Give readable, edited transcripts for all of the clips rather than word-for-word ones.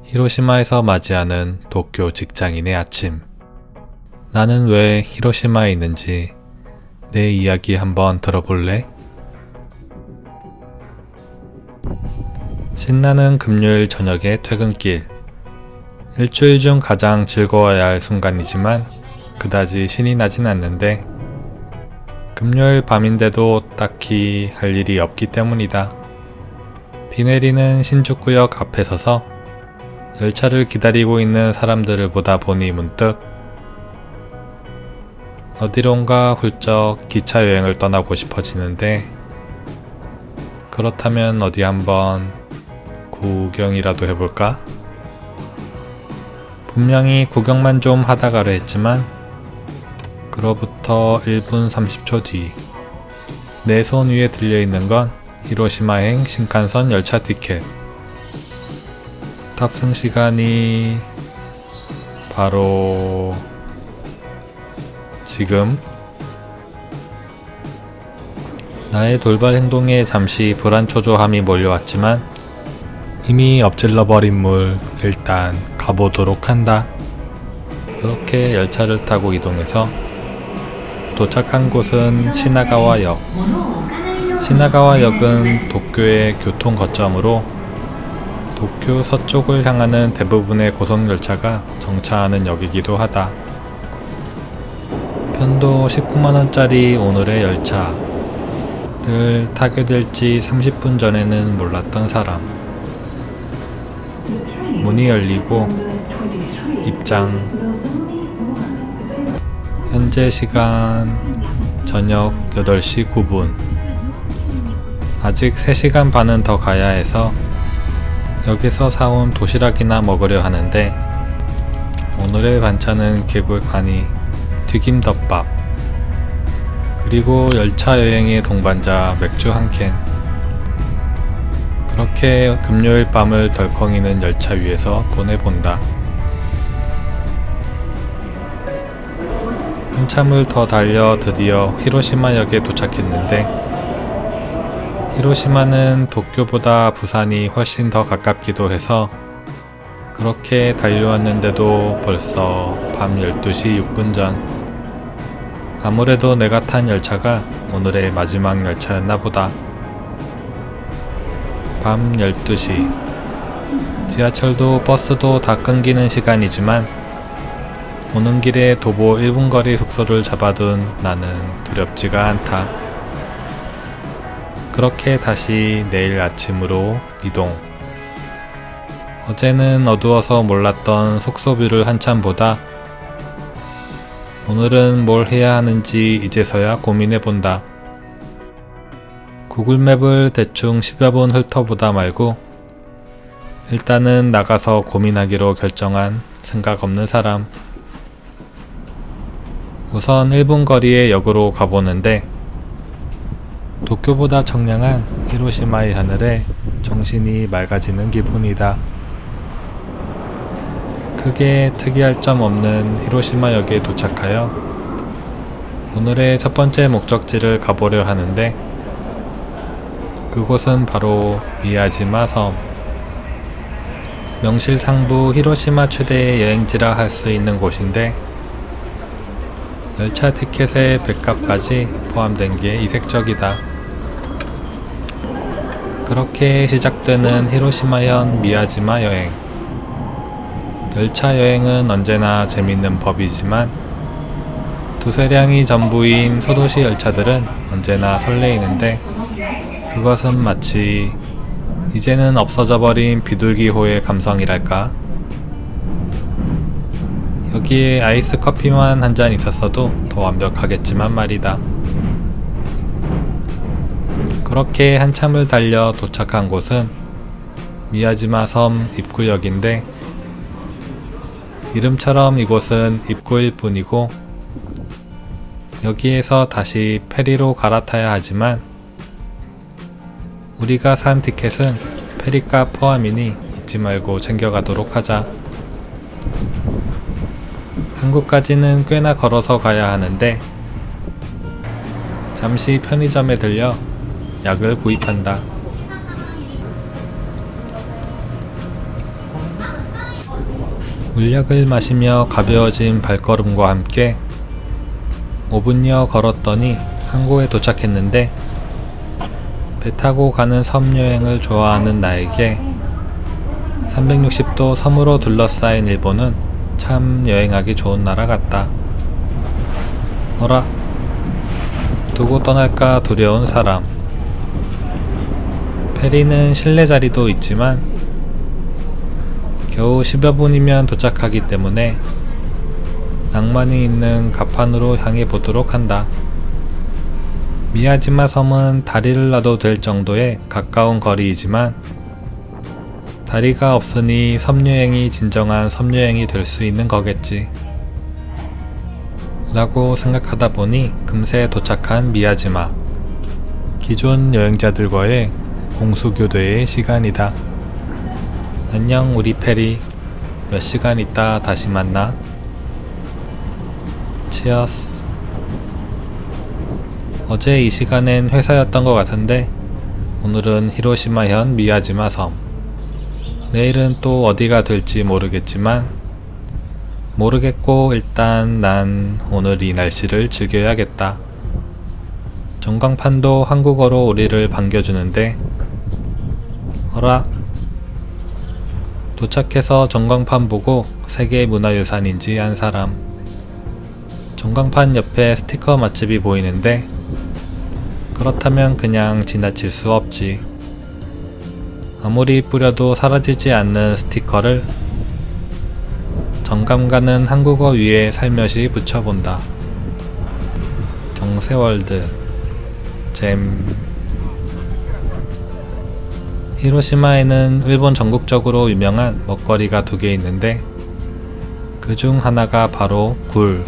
히로시마에서 맞이하는 도쿄 직장인의 아침. 나는 왜 히로시마에 있는지 내 이야기 한번 들어볼래? 신나는 금요일 저녁의 퇴근길. 일주일 중 가장 즐거워야 할 순간이지만 그다지 신이 나진 않는데 금요일 밤인데도 딱히 할 일이 없기 때문이다. 비 내리는 신주쿠역 앞에 서서 열차를 기다리고 있는 사람들을 보다 보니 문득 어디론가 훌쩍 기차 여행을 떠나고 싶어지는데, 그렇다면 어디 한번 구경이라도 해볼까? 분명히 구경만 좀 하다 가려 했지만 그로부터 1분 30초 뒤 내 손 위에 들려있는 건 히로시마행 신칸선 열차 티켓. 탑승 시간이 바로 지금. 나의 돌발 행동에 잠시 불안초조함이 몰려왔지만 이미 엎질러버린 물 일단 가보도록 한다. 그렇게 열차를 타고 이동해서 도착한 곳은 시나가와역. 시나가와역은 도쿄의 교통 거점으로 도쿄 서쪽을 향하는 대부분의 고속열차가 정차하는 역이기도 하다. 편도 19만원짜리 오늘의 열차를 타게 될지 30분 전에는 몰랐던 사람. 문이 열리고 입장. 현재 시간 저녁 8시 9분. 아직 3시간 반은 더 가야 해서 여기서 사온 도시락이나 먹으려 하는데, 오늘의 반찬은 튀김덮밥, 그리고 열차 여행의 동반자 맥주 한 캔. 그렇게 금요일 밤을 덜컹이는 열차 위에서 보내본다. 한참을 더 달려 드디어 히로시마역에 도착했는데, 히로시마는 도쿄보다 부산이 훨씬 더 가깝기도 해서 그렇게 달려왔는데도 벌써 밤 12시 6분 전. 아무래도 내가 탄 열차가 오늘의 마지막 열차였나 보다. 밤 12시. 지하철도 버스도 다 끊기는 시간이지만 오는 길에 도보 1분 거리 숙소를 잡아둔 나는 두렵지가 않다. 그렇게 다시 내일 아침으로 이동. 어제는 어두워서 몰랐던 숙소뷰를 한참 보다 오늘은 뭘 해야 하는지 이제서야 고민해본다. 구글맵을 대충 10여 분 훑어보다 말고 일단은 나가서 고민하기로 결정한 생각 없는 사람. 우선 1분 거리의 역으로 가보는데, 도쿄보다 청량한 히로시마의 하늘에 정신이 맑아지는 기분이다. 크게 특이할 점 없는 히로시마역에 도착하여 오늘의 첫 번째 목적지를 가보려 하는데, 그곳은 바로 미야지마 섬. 명실상부 히로시마 최대의 여행지라 할 수 있는 곳인데, 열차 티켓의 백값까지 포함된 게 이색적이다. 그렇게 시작되는 히로시마현 미야지마 여행. 열차 여행은 언제나 재밌는 법이지만 두세량이 전부인 소도시 열차들은 언제나 설레이는데, 그것은 마치 이제는 없어져 버린 비둘기호의 감성이랄까. 여기에 아이스 커피만 한 잔 있었어도 더 완벽하겠지만 말이다. 그렇게 한참을 달려 도착한 곳은 미야지마 섬 입구역인데, 이름처럼 이곳은 입구일 뿐이고 여기에서 다시 페리로 갈아타야 하지만 우리가 산 티켓은 페리값 포함이니 잊지 말고 챙겨가도록 하자. 한국까지는 꽤나 걸어서 가야 하는데 잠시 편의점에 들려 약을 구입한다. 물약을 마시며 가벼워진 발걸음과 함께 5분여 걸었더니 항구에 도착했는데, 배 타고 가는 섬 여행을 좋아하는 나에게 360도 섬으로 둘러싸인 일본은 참 여행하기 좋은 나라 같다. 어라? 두고 떠날까 두려운 사람. 페리는 실내 자리도 있지만 겨우 10여 분이면 도착하기 때문에 낭만이 있는 가판으로 향해 보도록 한다. 미야지마 섬은 다리를 놔도 될 정도의 가까운 거리이지만 다리가 없으니 섬여행이 진정한 섬여행이 될 수 있는 거겠지 라고 생각하다 보니 금세 도착한 미야지마. 기존 여행자들과의 공수교대의 시간이다. 안녕 우리 페리. 몇 시간 있다 다시 만나. 치어스. 어제 이 시간엔 회사였던 것 같은데 오늘은 히로시마현 미야지마 섬. 내일은 또 어디가 될지 모르겠지만 모르겠고 일단 난 오늘 이 날씨를 즐겨야겠다. 전광판도 한국어로 우리를 반겨주는데 어라? 도착해서 전광판 보고 세계문화유산인지 안 사람. 전광판 옆에 스티커 맛집이 보이는데 그렇다면 그냥 지나칠 수 없지. 아무리 뿌려도 사라지지 않는 스티커를 정감 가는 한국어 위에 살며시 붙여본다. 정세월드 잼. 히로시마에는 일본 전국적으로 유명한 먹거리가 2개 있는데 그 중 하나가 바로 굴.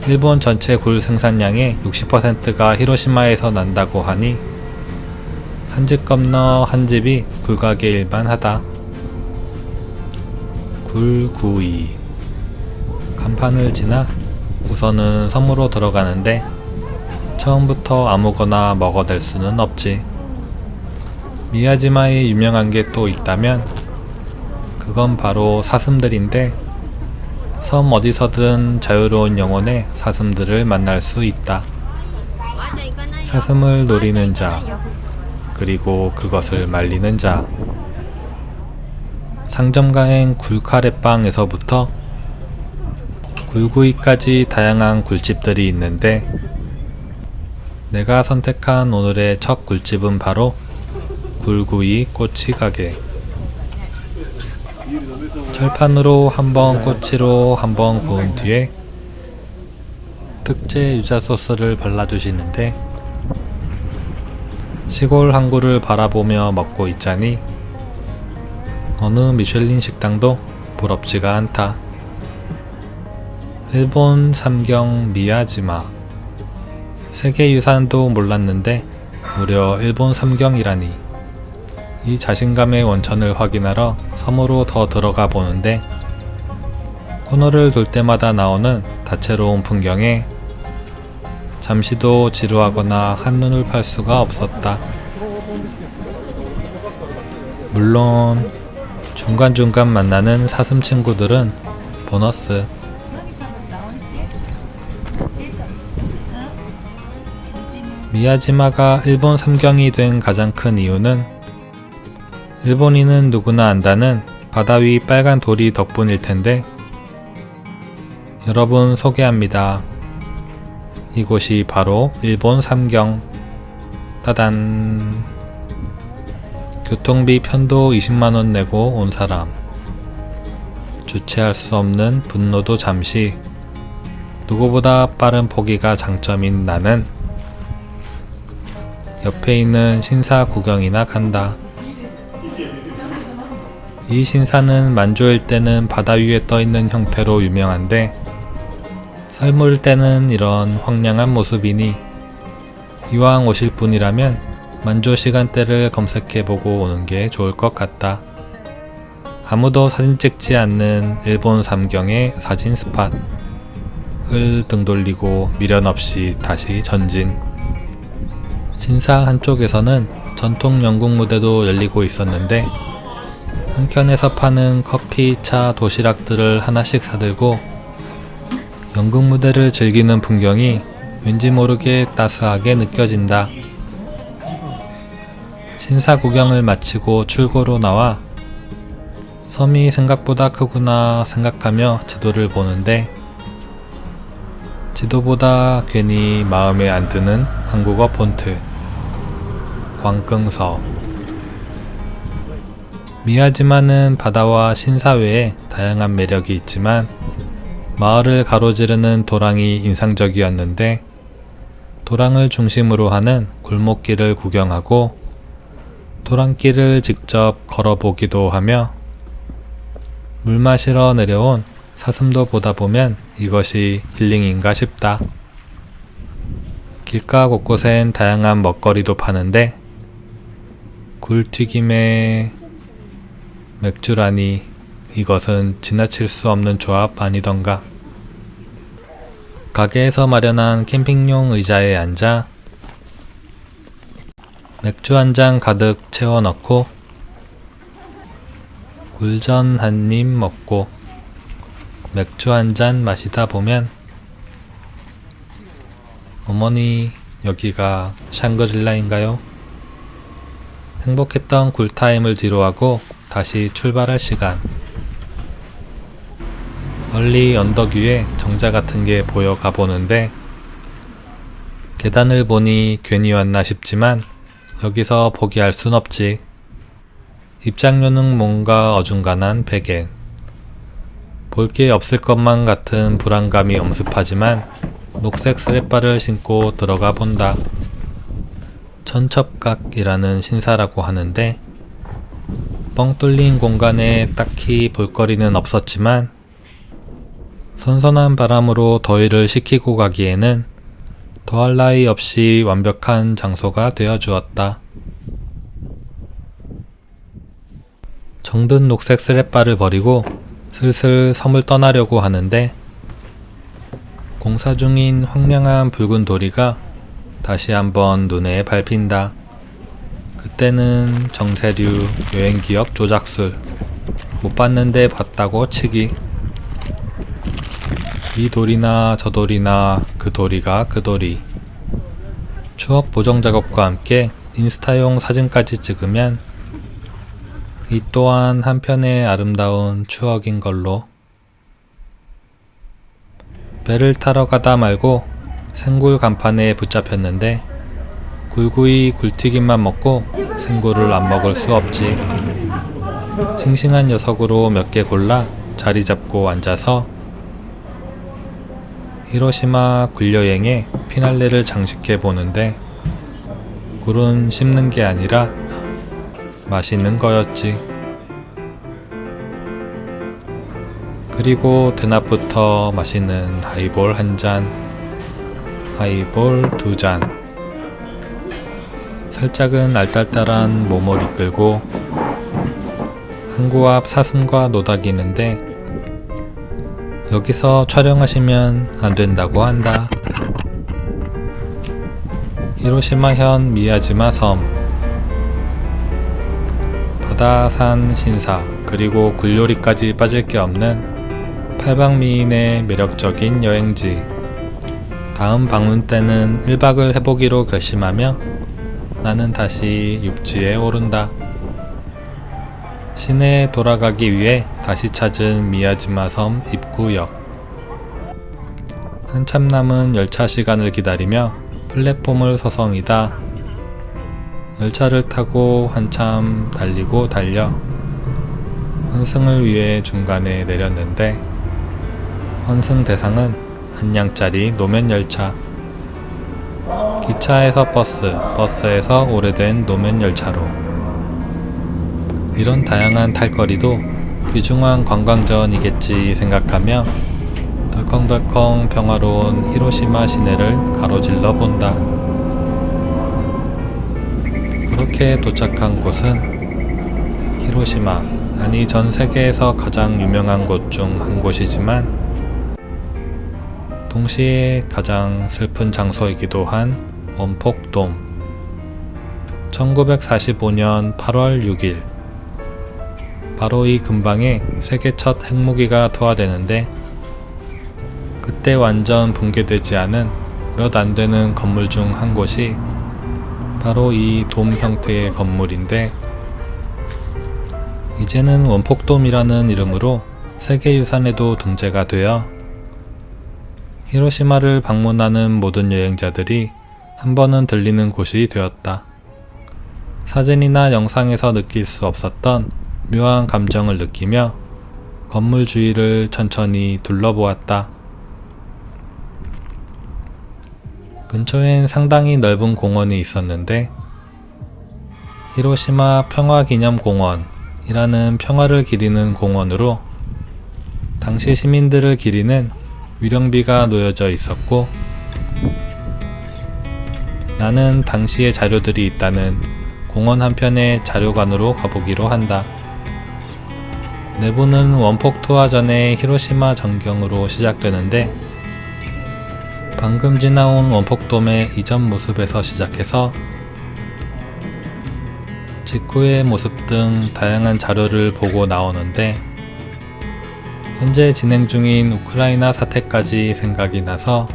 일본 전체 굴 생산량의 60%가 히로시마에서 난다고 하니 한 집 건너 한 집이 굴가게 일반하다. 굴구이. 간판을 지나 우선은 섬으로 들어가는데 처음부터 아무거나 먹어댈 수는 없지. 미야지마에 유명한 게 또 있다면 그건 바로 사슴들인데 섬 어디서든 자유로운 영혼의 사슴들을 만날 수 있다. 사슴을 노리는 자, 그리고 그것을 말리는 자. 상점가엔 굴카레빵에서부터 굴구이까지 다양한 굴집들이 있는데 내가 선택한 오늘의 첫 굴집은 바로 굴구이 꼬치가게. 철판으로 한번 꼬치로 한번 구운 뒤에 특제 유자 소스를 발라주시는데 시골 항구를 바라보며 먹고 있자니 어느 미슐린 식당도 부럽지가 않다. 일본 삼경 미야지마. 세계유산도 몰랐는데 무려 일본 삼경이라니. 이 자신감의 원천을 확인하러 섬으로 더 들어가 보는데 코너를 돌 때마다 나오는 다채로운 풍경에 잠시도 지루하거나 한눈을 팔 수가 없었다. 물론 중간중간 만나는 사슴 친구들은 보너스. 미야지마가 일본 삼경이 된 가장 큰 이유는 일본인은 누구나 안다는 바다 위 빨간 돌이 덕분일 텐데 여러분 소개합니다. 이곳이 바로 일본 삼경. 따단. 교통비 편도 20만원 내고 온 사람. 주체할 수 없는 분노도 잠시. 누구보다 빠른 포기가 장점인 나는 옆에 있는 신사 구경이나 간다. 이 신사는 만조일 때는 바다 위에 떠있는 형태로 유명한데 설물 때는 이런 황량한 모습이니 이왕 오실 분이라면 만조 시간대를 검색해보고 오는 게 좋을 것 같다. 아무도 사진 찍지 않는 일본 삼경의 사진 스팟. 을 등 돌리고 미련 없이 다시 전진. 신사 한쪽에서는 전통 연극 무대도 열리고 있었는데 한켠에서 파는 커피, 차, 도시락들을 하나씩 사들고 연극 무대를 즐기는 풍경이 왠지 모르게 따스하게 느껴진다. 신사 구경을 마치고 출고로 나와 섬이 생각보다 크구나 생각하며 지도를 보는데 지도보다 괜히 마음에 안 드는 한국어 폰트 광흥서. 미야지마는 바다와 신사 외에 다양한 매력이 있지만 마을을 가로지르는 도랑이 인상적이었는데 도랑을 중심으로 하는 골목길을 구경하고 도랑길을 직접 걸어보기도 하며 물 마시러 내려온 사슴도 보다 보면 이것이 힐링인가 싶다. 길가 곳곳엔 다양한 먹거리도 파는데 굴튀김에 맥주라니 이것은 지나칠 수 없는 조합 아니던가. 가게에서 마련한 캠핑용 의자에 앉아 맥주 한 잔 가득 채워 넣고 굴전 한 입 먹고 맥주 한 잔 마시다 보면 어머니 여기가 샹그릴라인가요? 행복했던 굴타임을 뒤로하고 다시 출발할 시간. 멀리 언덕 위에 정자 같은 게 보여 가보는데 계단을 보니 괜히 왔나 싶지만 여기서 포기할 순 없지. 입장료는 뭔가 어중간한 베개. 볼 게 없을 것만 같은 불안감이 엄습하지만 녹색 스레바를 신고 들어가 본다. 천첩각이라는 신사라고 하는데 뻥 뚫린 공간에 딱히 볼거리는 없었지만 선선한 바람으로 더위를 식히고 가기에는 더할 나위 없이 완벽한 장소가 되어 주었다. 정든 녹색 스레바를 버리고 슬슬 섬을 떠나려고 하는데 공사 중인 황량한 붉은 도리가 다시 한번 눈에 밟힌다. 그때는 정세류 여행기억 조작술. 못 봤는데 봤다고 치기. 이 돌이나 저 돌이나 그 도리가 그 도리. 추억 보정 작업과 함께 인스타용 사진까지 찍으면 이 또한 한편의 아름다운 추억인 걸로. 배를 타러 가다 말고 생굴 간판에 붙잡혔는데 굴구이 굴튀김만 먹고 생굴을 안 먹을 수 없지. 싱싱한 녀석으로 몇 개 골라 자리 잡고 앉아서 히로시마 굴여행의 피날레를 장식해 보는데 굴은 씹는 게 아니라 맛있는 거였지. 그리고 대낮부터 마시는 하이볼 한 잔, 하이볼 두 잔. 살짝은 알딸딸한 몸을 이끌고 항구 앞 사슴과 노닥이는데 여기서 촬영하시면 안 된다고 한다. 히로시마현 미야지마 섬. 바다, 산, 신사, 그리고 굴요리까지 빠질 게 없는 팔방미인의 매력적인 여행지. 다음 방문 때는 1박을 해보기로 결심하며 나는 다시 육지에 오른다. 시내에 돌아가기 위해 다시 찾은 미야지마 섬 입구역. 한참 남은 열차 시간을 기다리며 플랫폼을 서성이다. 열차를 타고 한참 달리고 달려 환승을 위해 중간에 내렸는데 환승 대상은 한 량짜리 노면 열차. 기차에서 버스, 버스에서 오래된 노면 열차로. 이런 다양한 탈거리도 귀중한 관광전이겠지 생각하며 덜컹덜컹 평화로운 히로시마 시내를 가로질러 본다. 그렇게 도착한 곳은 히로시마, 아니 전 세계에서 가장 유명한 곳 중 한 곳이지만 동시에 가장 슬픈 장소이기도 한 원폭돔. 1945년 8월 6일 바로 이 근방에 세계 첫 핵무기가 투하되는데, 그때 완전 붕괴되지 않은 몇 안 되는 건물 중 한 곳이 바로 이 돔 형태의 건물인데, 이제는 원폭돔이라는 이름으로 세계유산에도 등재가 되어 히로시마를 방문하는 모든 여행자들이 한 번은 들리는 곳이 되었다. 사진이나 영상에서 느낄 수 없었던 묘한 감정을 느끼며 건물 주위를 천천히 둘러보았다. 근처엔 상당히 넓은 공원이 있었는데, 히로시마 평화기념공원이라는 평화를 기리는 공원으로 당시 시민들을 기리는 위령비가 놓여져 있었고, 나는 당시의 자료들이 있다는 공원 한편의 자료관으로 가보기로 한다. 내부는 원폭 투하 전의 히로시마 전경으로 시작되는데, 방금 지나온 원폭돔의 이전 모습에서 시작해서 직후의 모습 등 다양한 자료를 보고 나오는데, 현재 진행 중인 우크라이나 사태까지 생각이 나서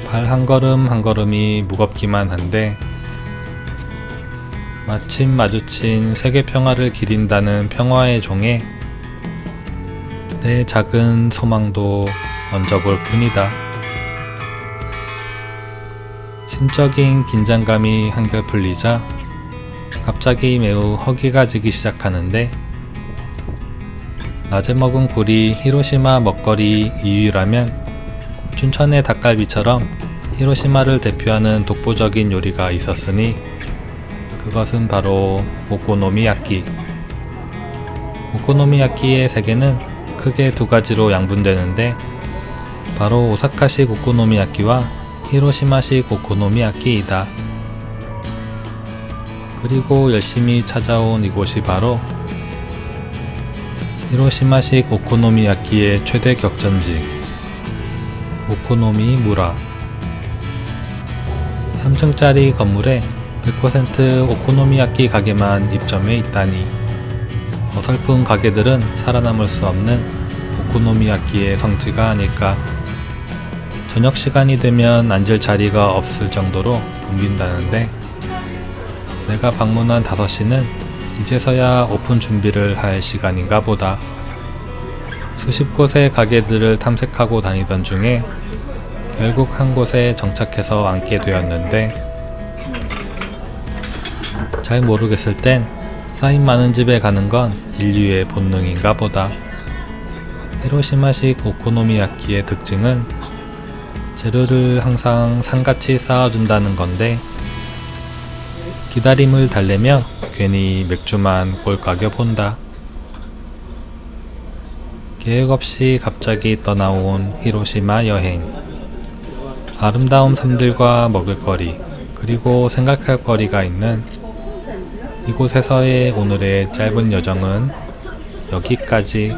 발 한 걸음 한 걸음이 무겁기만 한데, 마침 마주친 세계 평화를 기린다는 평화의 종에 내 작은 소망도 얹어볼 뿐이다. 심적인 긴장감이 한결 풀리자 갑자기 매우 허기가 지기 시작하는데, 낮에 먹은 굴이 히로시마 먹거리 2위라면 춘천의 닭갈비처럼 히로시마를 대표하는 독보적인 요리가 있었으니 그것은 바로 오코노미야끼. 오코노미야끼의 세계는 크게 두 가지로 양분되는데, 바로 오사카식 오코노미야끼와 히로시마식 오코노미야끼이다. 그리고 열심히 찾아온 이곳이 바로 히로시마식 오코노미야끼의 최대 격전지, 오코노미무라. 3층짜리 건물에 100% 오코노미야끼 가게만 입점해 있다니, 어설픈 가게들은 살아남을 수 없는 오코노미야끼의 성지가 아닐까. 저녁 시간이 되면 앉을 자리가 없을 정도로 붐빈다는데, 내가 방문한 5시는 이제서야 오픈 준비를 할 시간인가 보다. 수십 곳의 가게들을 탐색하고 다니던 중에 결국 한 곳에 정착해서 앉게 되었는데, 잘 모르겠을 땐 사인 많은 집에 가는 건 인류의 본능인가 보다. 히로시마식 오코노미야끼의 특징은 재료를 항상 산같이 쌓아준다는 건데, 기다림을 달래며 괜히 맥주만 꼴까겨 본다. 계획 없이 갑자기 떠나온 히로시마 여행. 아름다운 섬들과 먹을거리, 그리고 생각할 거리가 있는 이곳에서의 오늘의 짧은 여정은 여기까지.